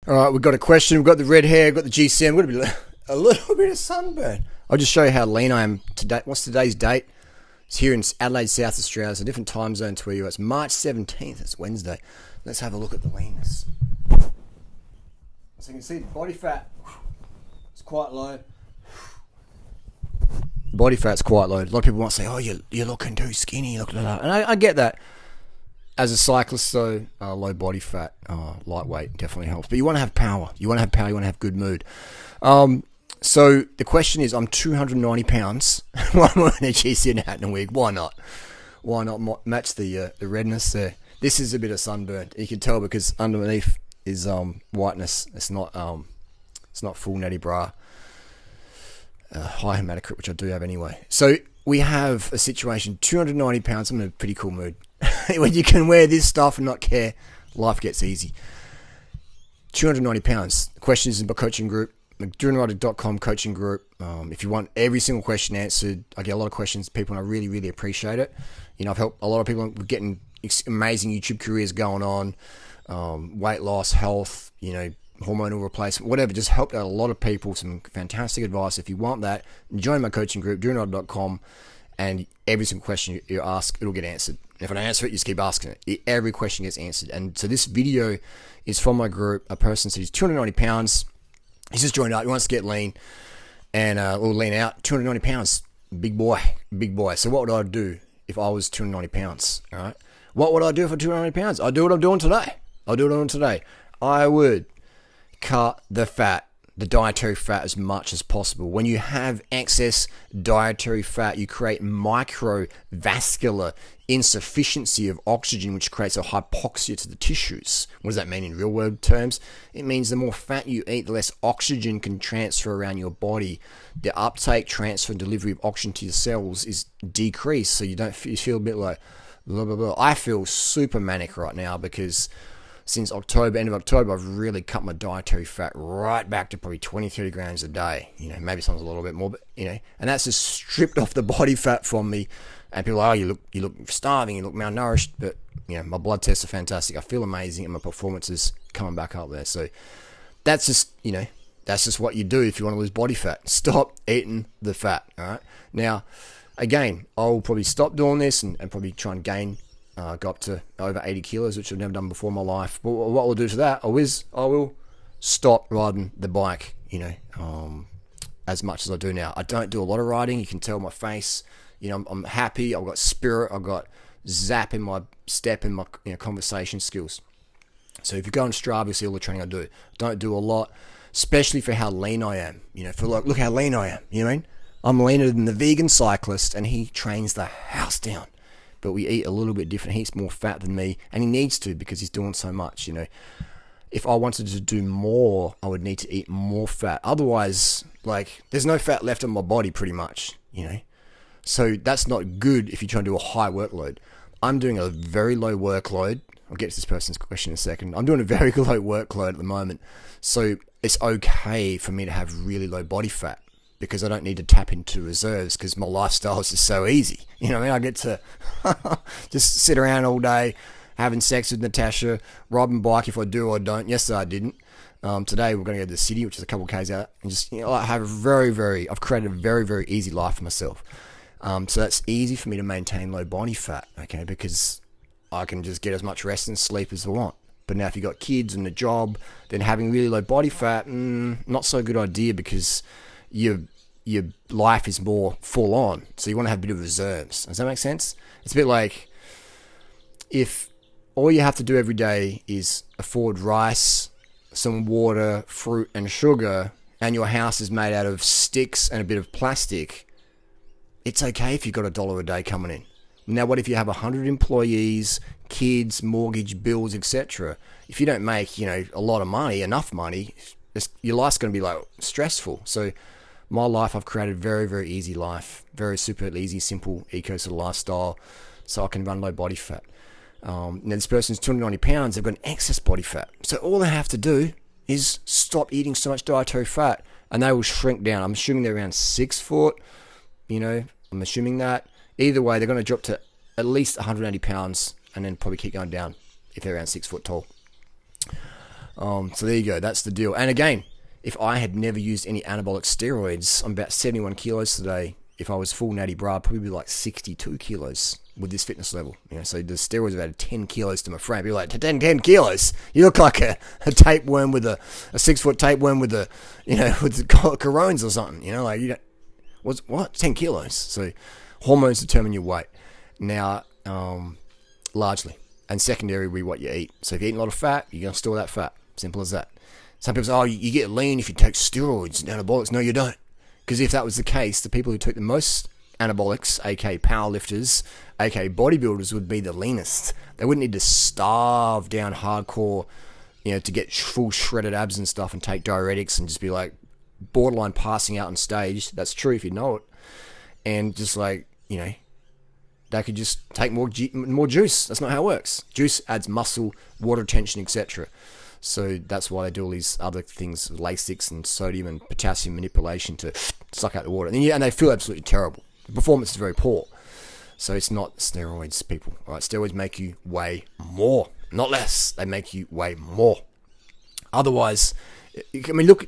All right, we've got a question. We've got the red hair, we've got the GCM, we've got a little bit of sunburn. I'll just show you how lean I am today. What's today's date? It's here in Adelaide, South Australia. It's a different time zone to where you are. It's March 17th. It's Wednesday. Let's have a look at the leanness. So you can see the body fat is quite low. Body fat's quite low. A lot of people might say, "Oh, you're looking too skinny." Look at that, and I get that. As a cyclist, though, low body fat, lightweight definitely helps. But you want to have power. You want to have power. You want to have good mood. So the question is, I'm 290 pounds. Why am I wearing a GCN hat in a wig? Why not? Why not match the redness there? This is a bit of sunburn. You can tell because underneath is whiteness. It's not full natty bra. High hematocrit, which I do have anyway. So we have a situation. 290 pounds. I'm in a pretty cool mood. When you can wear this stuff and not care, life gets easy. 290 pounds. The question is in my coaching group, the Durianrider.com coaching group. If you want every single question answered, I get a lot of questions, people, and I really, really appreciate it. You know, I've helped a lot of people with getting amazing YouTube careers going on, weight loss, health, you know, hormonal replacement, whatever. Just helped out a lot of people. Some fantastic advice. If you want that, join my coaching group, Durianrider.com, and every single question you ask, it'll get answered. If I don't answer it, you just keep asking it. Every question gets answered. And so this video is from my group. A person said he's 290 pounds. He's just joined up. He wants to get lean and or lean out. 290 pounds. Big boy. Big boy. So what would I do if I was 290 pounds? All right. What would I do for 290 pounds? I'd do what I'm doing today. I would cut the fat, the dietary fat, as much as possible. When you have excess dietary fat, you create microvascular insufficiency of oxygen, which creates a hypoxia to the tissues. What does that mean in real world terms? It means the more fat you eat, the less oxygen can transfer around your body. The uptake, transfer, and delivery of oxygen to your cells is decreased, so you feel a bit like blah, blah, blah. I feel super manic right now because since end of October, I've really cut my dietary fat right back to probably 20-30 grams a day. You know, maybe sometimes a little bit more, but you know, and that's just stripped off the body fat from me. And people are, oh, you look starving, you look malnourished, but you know, my blood tests are fantastic. I feel amazing, and my performance is coming back up there. So that's just, you know, that's just what you do if you want to lose body fat. Stop eating the fat. All right. Now, again, I'll probably stop doing this and probably try and gain. Go up to over 80 kilos, which I've never done before in my life. But what I'll do to that, I will stop riding the bike, you know, as much as I do now. I don't do a lot of riding. You can tell my face. You know, I'm happy. I've got spirit. I've got zap in my step and my, you know, conversation skills. So if you go on Strava, you'll see all the training I do. Don't do a lot, especially for how lean I am. You know, look how lean I am. You know what I mean? I'm leaner than the vegan cyclist, and he trains the house down. But we eat a little bit different. He eats more fat than me, and he needs to because he's doing so much. You know, if I wanted to do more, I would need to eat more fat. Otherwise, like, there's no fat left in my body pretty much, you know. So that's not good if you're trying to do a high workload. I'm doing a very low workload. I'll get to this person's question in a second. I'm doing a very low workload at the moment. So it's okay for me to have really low body fat because I don't need to tap into reserves because my lifestyle is just so easy. You know what I mean? I get to just sit around all day, having sex with Natasha, riding bike if I do or don't. Yesterday I didn't. Today we're going to go to the city, which is a couple of k's out, and just, you know, I have I've created a very, very easy life for myself. So that's easy for me to maintain low body fat, okay, because I can just get as much rest and sleep as I want. But now if you've got kids and a job, then having really low body fat, not so good idea because your life is more full on. So you want to have a bit of reserves. Does that make sense? It's a bit like if all you have to do every day is afford rice, some water, fruit, and sugar, and your house is made out of sticks and a bit of plastic, it's okay if you've got $1 a day coming in. Now, what if you have 100 employees, kids, mortgage, bills, etc.? If you don't make, you know, a lot of money, enough money, your life's going to be like stressful. So my life, I've created a very, very easy life, very super easy, simple, eco sort of lifestyle, so I can run low body fat. Now this person's 290 pounds, they've got an excess body fat. So all they have to do is stop eating so much dietary fat and they will shrink down. I'm assuming they're around 6 foot, you know, I'm assuming that. Either way, they're going to drop to at least 180 pounds and then probably keep going down if they're around 6 foot tall. So there you go. That's the deal. And again, if I had never used any anabolic steroids, I'm about 71 kilos today. If I was full natty bra, I'd probably be like 62 kilos with this fitness level. So the steroids have added 10 kilos to my frame. You're like, 10 kilos? You look like a tapeworm with a 6-foot tapeworm with with the Crohn's or something. Like you don't, what? 10 kilos. So hormones determine your weight. Now, largely. And secondary, what you eat. So if you're eating a lot of fat, you're going to store that fat. Simple as that. Some people say, oh, you get lean if you take steroids and anabolics. No, you don't. Because if that was the case, the people who took the most anabolics, aka powerlifters, aka bodybuilders, would be the leanest. They wouldn't need to starve down hardcore, to get full shredded abs and stuff and take diuretics and just be like borderline passing out on stage. That's true if you know it. And just like, they could just take more juice. That's not how it works. Juice adds muscle, water retention, etc. So that's why they do all these other things, Lasix and sodium and potassium manipulation to suck out the water. And they feel absolutely terrible. The performance is very poor. So it's not steroids, people. All right, steroids make you weigh more, not less. They make you weigh more. Otherwise, look,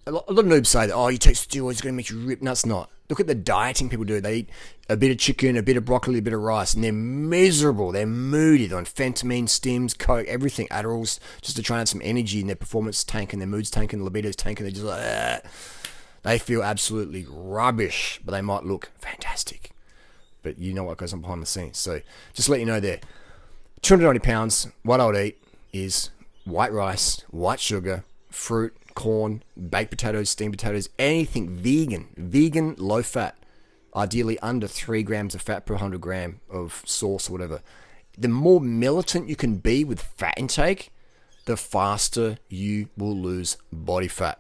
a lot of noobs say that, oh, you take steroids, it's going to make you rip. No, it's not. Look at the dieting people do. They eat a bit of chicken, a bit of broccoli, a bit of rice, and they're miserable. They're moody. They're on phentermine, stims, coke, everything, Adderalls, just to try and add some energy, and their performance tanking, their mood's tanking, their libido's tanking. They're just like, ugh. They feel absolutely rubbish, but they might look fantastic. But you know what goes on behind the scenes. So just to let you know there, 290 pounds, what I would eat is white rice, white sugar, fruit, corn, baked potatoes, steamed potatoes, anything vegan, low fat, ideally under 3 grams of fat per 100 gram of sauce or whatever. The more militant you can be with fat intake, the faster you will lose body fat.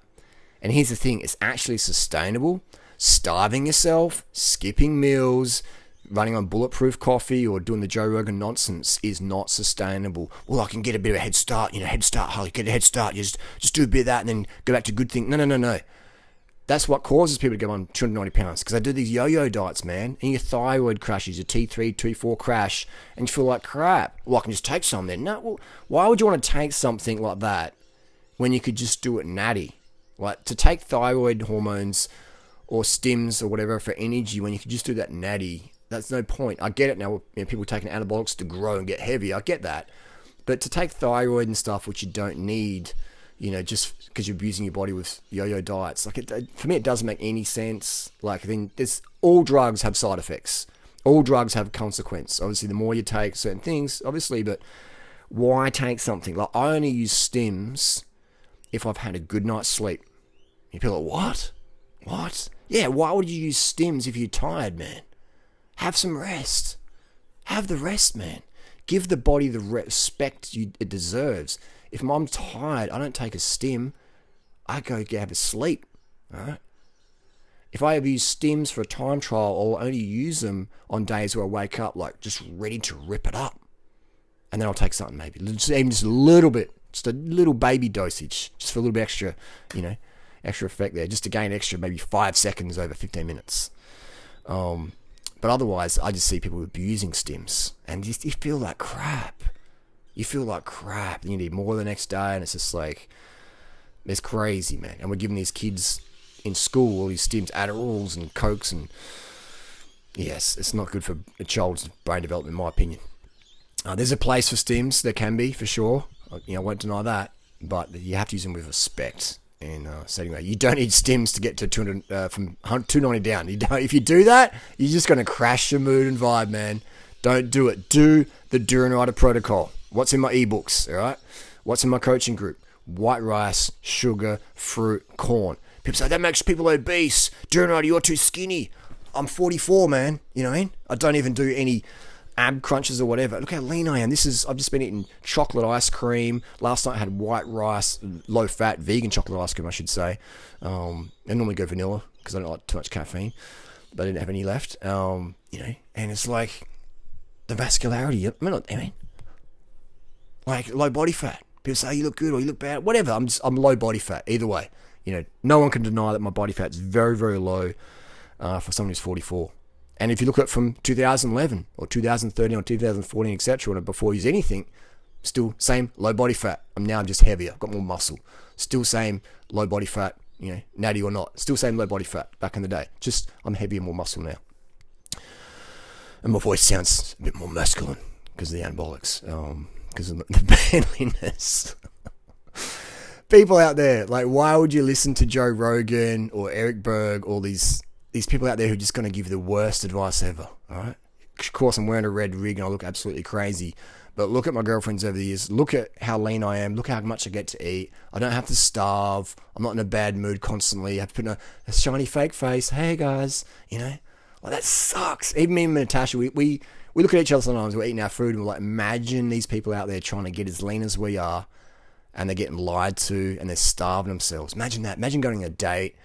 And here's the thing, it's actually sustainable. Starving yourself, skipping meals, running on bulletproof coffee or doing the Joe Rogan nonsense is not sustainable. Well, I can get a bit of a head start, Holly, get a head start. You just do a bit of that and then go back to good thing. No. That's what causes people to go on 290 pounds because they do these yo-yo diets, man. And your thyroid crashes, your T3, T4 crash, and you feel like crap. Well, I can just take some then. No, well, why would you want to take something like that when you could just do it natty? Like, to take thyroid hormones or stims or whatever for energy when you could just do that natty, that's no point. I get it now, people taking anabolics to grow and get heavy. I get that. But to take thyroid and stuff, which you don't need, just because you're abusing your body with yo-yo diets, for me, it doesn't make any sense. Then all drugs have side effects. All drugs have consequence. Obviously, the more you take certain things, obviously, but why take something? Like, I only use stims if I've had a good night's sleep. And people are like, what? Yeah, why would you use stims if you're tired, man? Have some rest. Have the rest, man. Give the body the respect it deserves. If I'm tired, I don't take a stim. I go have a sleep. All right? If I ever use stims for a time trial, I'll only use them on days where I wake up just ready to rip it up. And then I'll take something maybe. Even just a little bit. Just a little baby dosage. Just for a little bit extra, extra effect there. Just to gain extra maybe 5 seconds over 15 minutes. But otherwise, I just see people abusing stims, and you feel like crap. You feel like crap, and you need more the next day, and it's just like, it's crazy, man. And we're giving these kids in school all these stims, Adderalls and Cokes, and yes, it's not good for a child's brain development, in my opinion. There's a place for stims, there can be, for sure. I won't deny that, but you have to use them with respect. And so anyway, you don't need stims to get to 200 from 290 down. If you do that, you're just going to crash your mood and vibe, man. Don't do it. Do the Durianrider protocol. What's in my ebooks, all right? What's in my coaching group? White rice, sugar, fruit, corn. People say, that makes people obese. Durianrider, you're too skinny. I'm 44, man. You know what I mean? I don't even do any ab crunches or whatever. Look how lean I am. I've just been eating chocolate ice cream. Last night I had white rice, low fat, vegan chocolate ice cream, I should say. I normally go vanilla because I don't like too much caffeine, but I didn't have any left. And it's like the vascularity. Like low body fat. People say, you look good or you look bad. Whatever. I'm low body fat. Either way, no one can deny that my body fat is very, very low for someone who's 44. And if you look at it from 2011 or 2013 or 2014, etc., before you use anything, Still same low body fat. I'm just heavier. I've got more muscle. Still same low body fat, natty or not. Still same low body fat back in the day. Just I'm heavier, more muscle now. And my voice sounds a bit more masculine because of the anabolics, because of the manliness. People out there, like, why would you listen to Joe Rogan or Eric Berg, all these people out there who are just going to give you the worst advice ever, all right? Of course, I'm wearing a red rig and I look absolutely crazy, but look at my girlfriends over the years. Look at how lean I am. Look how much I get to eat. I don't have to starve. I'm not in a bad mood constantly. I have to put a shiny fake face. Hey, guys, Well, that sucks. Even me and Natasha, we look at each other sometimes. We're eating our food and we're like, imagine these people out there trying to get as lean as we are, and they're getting lied to and they're starving themselves. Imagine that. Imagine going on a date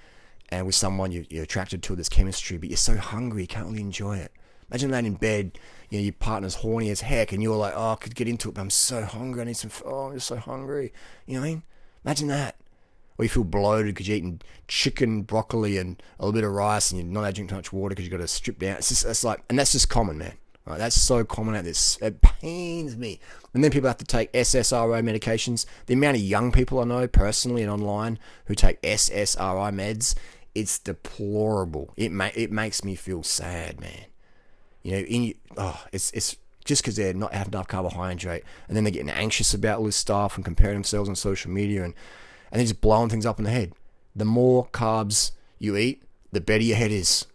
and with someone you're attracted to, there's chemistry, but you're so hungry you can't really enjoy it. Imagine laying in bed, your partner's horny as heck and you're like, oh, I could get into it, but I'm so hungry. I need I'm just so hungry. You know what I mean? Imagine that. Or you feel bloated because you're eating chicken, broccoli, and a little bit of rice, and you're not drinking too much water because you've got to strip down. And that's just common, man. Right? That's so common out this. It pains me. And then people have to take SSRI medications. The amount of young people I know personally and online who take SSRI meds, it's deplorable. It makes me feel sad, man. It's just because they're not having enough carbohydrate, and then they're getting anxious about all this stuff and comparing themselves on social media, and they're just blowing things up in the head. The more carbs you eat, the better your head is.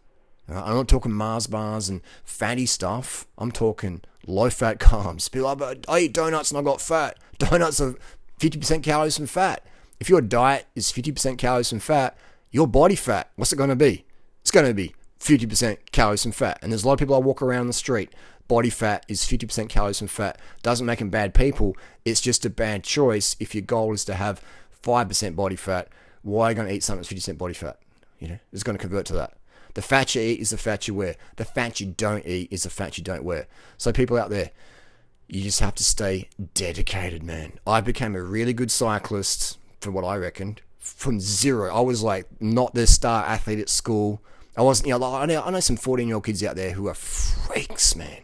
I'm not talking Mars bars and fatty stuff. I'm talking low-fat carbs. People are like, I eat donuts and I got fat. Donuts are 50% calories from fat. If your diet is 50% calories from fat, your body fat, what's it going to be? It's going to be 50% calories from fat. And there's a lot of people I walk around the street. Body fat is 50% calories from fat. Doesn't make them bad people. It's just a bad choice. If your goal is to have 5% body fat, why are you going to eat something that's 50% body fat? It's going to convert to that. The fat you eat is the fat you wear. The fat you don't eat is the fat you don't wear. So people out there, you just have to stay dedicated, man. I became a really good cyclist, from what I reckoned, from zero. I was like not the star athlete at school. I wasn't, I know some 14-year-old kids out there who are freaks, man.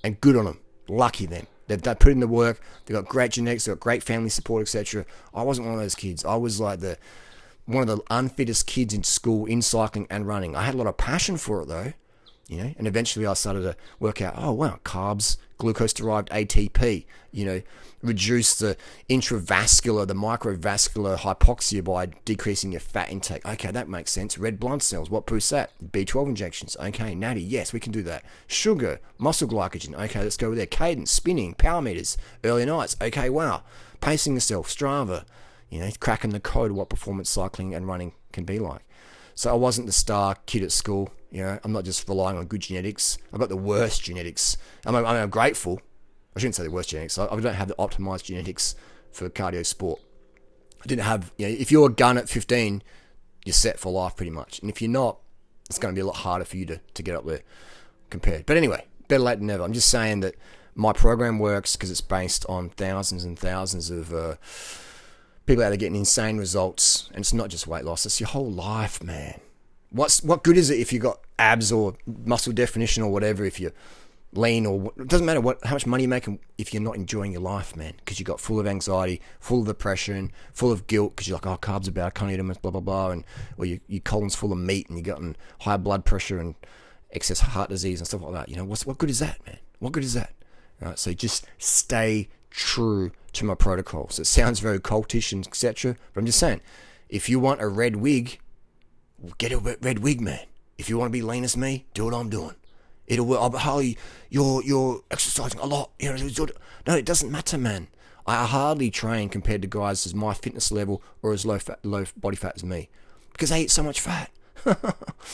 And good on them. Lucky them. They've put in the work. They've got great genetics. They've got great family support, etc. I wasn't one of those kids. I was like one of the unfittest kids in school in cycling and running. I had a lot of passion for it though, and eventually I started to work out, oh wow, carbs, glucose-derived ATP, reduce the intravascular, the microvascular hypoxia by decreasing your fat intake. Okay, that makes sense. Red blood cells, what boosts that? B12 injections. Okay, natty, yes, we can do that. Sugar, muscle glycogen. Okay, let's go with there. Cadence, spinning, power meters, early nights. Okay, wow. Pacing yourself, Strava. Cracking the code of what performance cycling and running can be like. So I wasn't the star kid at school. I'm not just relying on good genetics. I've got the worst genetics. I'm grateful. I shouldn't say the worst genetics. I don't have the optimized genetics for cardio sport. I didn't have, if you're a gun at 15, you're set for life pretty much. And if you're not, it's going to be a lot harder for you to get up there compared. But anyway, better late than never. I'm just saying that my program works because it's based on thousands and thousands of people out there getting insane results, and it's not just weight loss, it's your whole life, man. What good is it if you got abs or muscle definition or whatever, if you're lean, or it doesn't matter how much money you're making if you're not enjoying your life, man, because you got full of anxiety, full of depression, full of guilt because you're like, oh, carbs are bad, I can't eat them, blah blah blah, and or your colon's full of meat and you got high blood pressure and excess heart disease and stuff like that. What good is that, man? What good is that? Right, so just stay true to my protocols. It sounds very cultish and etc., but I'm just saying, if you want a red wig, get a red wig, man. If you want to be lean as me, do what I'm doing. It'll work. Harley, you're exercising a lot. No, it doesn't matter, man. I hardly train compared to guys as my fitness level or as low body fat as me, because they eat so much fat.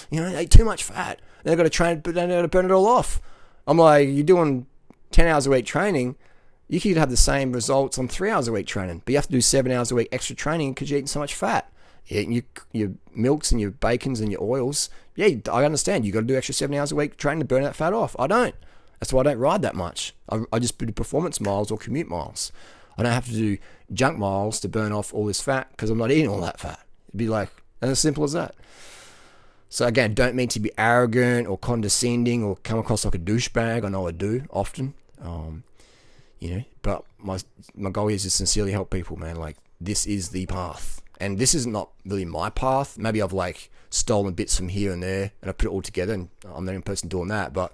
They eat too much fat. They've got to train, but they've got to burn it all off. I'm like, you're doing 10 hours a week training. You could have the same results on 3 hours a week training, but you have to do 7 hours a week extra training because you're eating so much fat. You're eating your milks and your bacons and your oils. Yeah, I understand. You got to do extra 7 hours a week training to burn that fat off. I don't. That's why I don't ride that much. I just do performance miles or commute miles. I don't have to do junk miles to burn off all this fat because I'm not eating all that fat. It'd be like as simple as that. So again, don't mean to be arrogant or condescending or come across like a douchebag. I know I do often. But my goal is to sincerely help people, man. Like, this is the path. And this is not really my path. Maybe I've like stolen bits from here and there and I put it all together, and I'm the only person doing that. But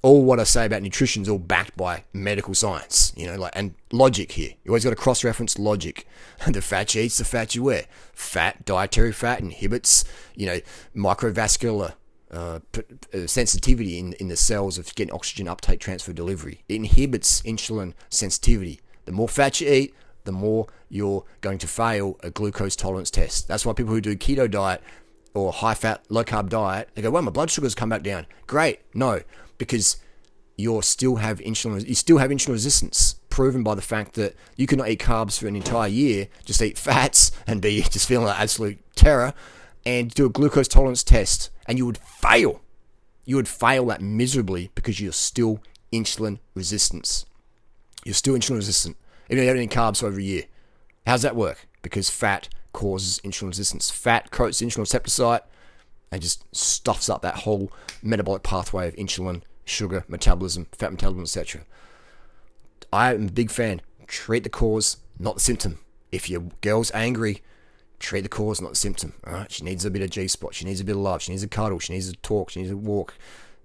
all what I say about nutrition is all backed by medical science, and logic here. You always got to cross-reference logic. The fat you eat, the fat you wear. Dietary fat inhibits, microvascular sensitivity in the cells of getting oxygen uptake, transfer, delivery. It inhibits insulin sensitivity. The more fat you eat, the more you're going to fail a glucose tolerance test. That's why people who do keto diet or high-fat, low-carb diet, they go, well, my blood sugar's come back down. Great. No, because you still have insulin resistance, proven by the fact that you could not eat carbs for an entire year, just eat fats and be just feeling like absolute terror, and do a glucose tolerance test, and you would fail. You would fail that miserably because you're still insulin resistant. You're still insulin resistant, even though you haven't eaten carbs for over a year. How's that work? Because fat causes insulin resistance. Fat coats the insulin receptor site and just stuffs up that whole metabolic pathway of insulin, sugar, metabolism, fat metabolism, etc. I am a big fan. Treat the cause, not the symptom. If your girl's angry, treat the cause, not the symptom. All right? She needs a bit of G-spot. She needs a bit of love. She needs a cuddle. She needs a talk. She needs a walk.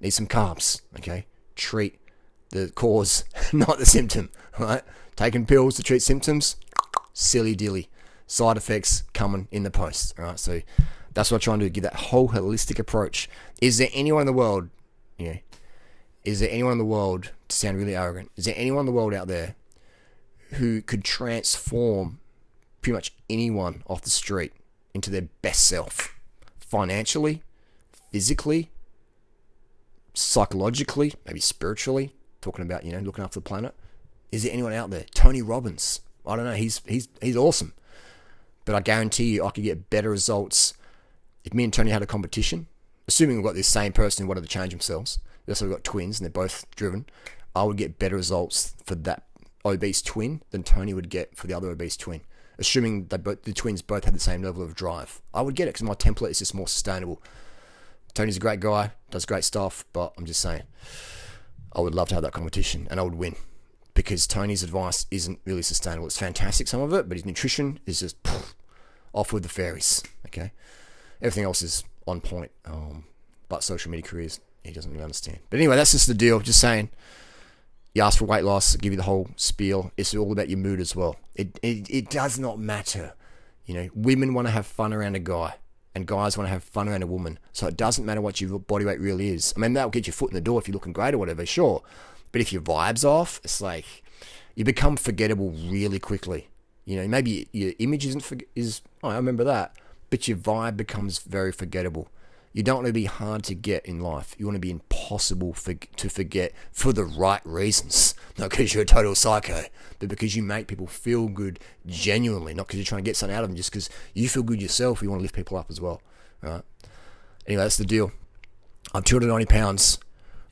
Needs some carbs. Okay? Treat the cause, not the symptom. All right? Taking pills to treat symptoms, silly dilly. Side effects coming in the post. All right? So that's what I'm trying to do, give that whole holistic approach. Is there anyone in the world, is there anyone in the world, to sound really arrogant, is there anyone in the world out there who could transform pretty much anyone off the street into their best self? Financially, physically, psychologically, maybe spiritually, talking about, looking after the planet. Is there anyone out there? Tony Robbins. I don't know, he's awesome. But I guarantee you I could get better results if me and Tony had a competition, assuming we've got this same person who wanted to change themselves. We've also got twins and they're both driven. I would get better results for that obese twin than Tony would get for the other obese twin. Assuming that the twins both had the same level of drive. I would get it because my template is just more sustainable. Tony's a great guy, does great stuff, but I'm just saying, I would love to have that competition and I would win. Because Tony's advice isn't really sustainable. It's fantastic, some of it, but his nutrition is just off with the fairies. Okay, everything else is on point. But social media careers, he doesn't really understand. But anyway, that's just the deal. Just saying, you ask for weight loss, I'll give you the whole spiel. It's all about your mood as well. It does not matter. Women want to have fun around a guy, and guys want to have fun around a woman. So it doesn't matter what your body weight really is. I mean, that'll get your foot in the door if you're looking great or whatever, sure. But if your vibe's off, it's like you become forgettable really quickly. Maybe your image I remember that, but your vibe becomes very forgettable. You don't want to be hard to get in life. You want to be impossible to forget for the right reasons. Not because you're a total psycho, but because you make people feel good genuinely, not because you're trying to get something out of them, just because you feel good yourself. You want to lift people up as well. All right? Anyway, that's the deal. I'm 290 pounds.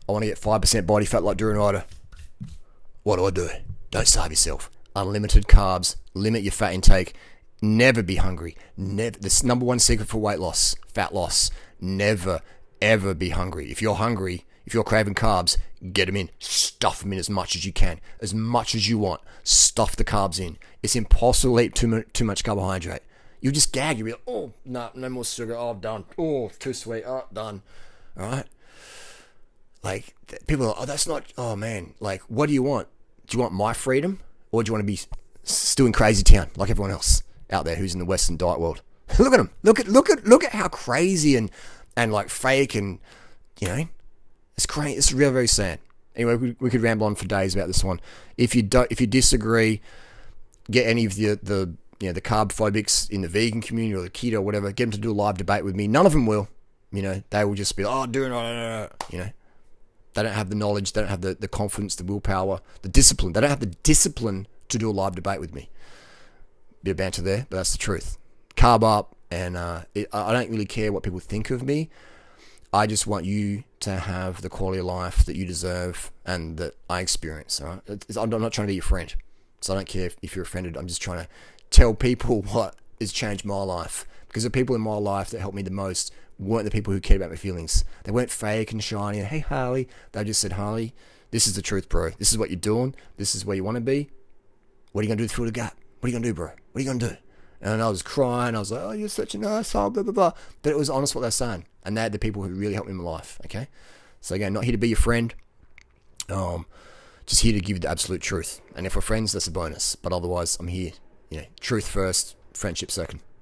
I want to get 5% body fat like Durianrider. What do? Don't starve yourself. Unlimited carbs. Limit your fat intake. Never be hungry. This number one secret for weight loss, fat loss. Never, ever be hungry. If you're hungry, if you're craving carbs, get them in. Stuff them in as much as you can. As much as you want. Stuff the carbs in. It's impossible to eat too much carbohydrate. You'll just gag. You'll be like, oh, no more sugar. Oh, done. Oh, too sweet. Oh, done. All right? Like, people are, that's not, oh man, like, what do you want? Do you want my freedom? Or do you want to be still in crazy town like everyone else out there who's in the Western diet world? Look at them. Look at how crazy and like fake and, it's crazy. It's really, very sad. Anyway, we could ramble on for days about this one. If you disagree, get any of the carb phobics in the vegan community or the keto or whatever, get them to do a live debate with me. None of them will. They will just be, They don't have the knowledge, they don't have the confidence, the willpower, the discipline. They don't have the discipline to do a live debate with me. Bit of banter there, but that's the truth. Carb up, and I don't really care what people think of me. I just want you to have the quality of life that you deserve and that I experience. All right? I'm not trying to be your friend, so I don't care if you're offended. I'm just trying to tell people what has changed my life. Because the people in my life that helped me the most weren't the people who cared about my feelings. They weren't fake and shiny and, hey, Harley. They just said, Harley, This is the truth, bro. This is what you're doing. This is where you want to be. What are you going to do to fill the gap? What are you going to do, bro? What are you going to do? And I was crying. I was like, oh, you're such an asshole, blah, blah, blah. But it was honest what they're saying. And they're the people who really helped me in my life, okay? So again, not here to be your friend. Just here to give you the absolute truth. And if we're friends, that's a bonus. But otherwise, I'm here. Truth first, friendship second.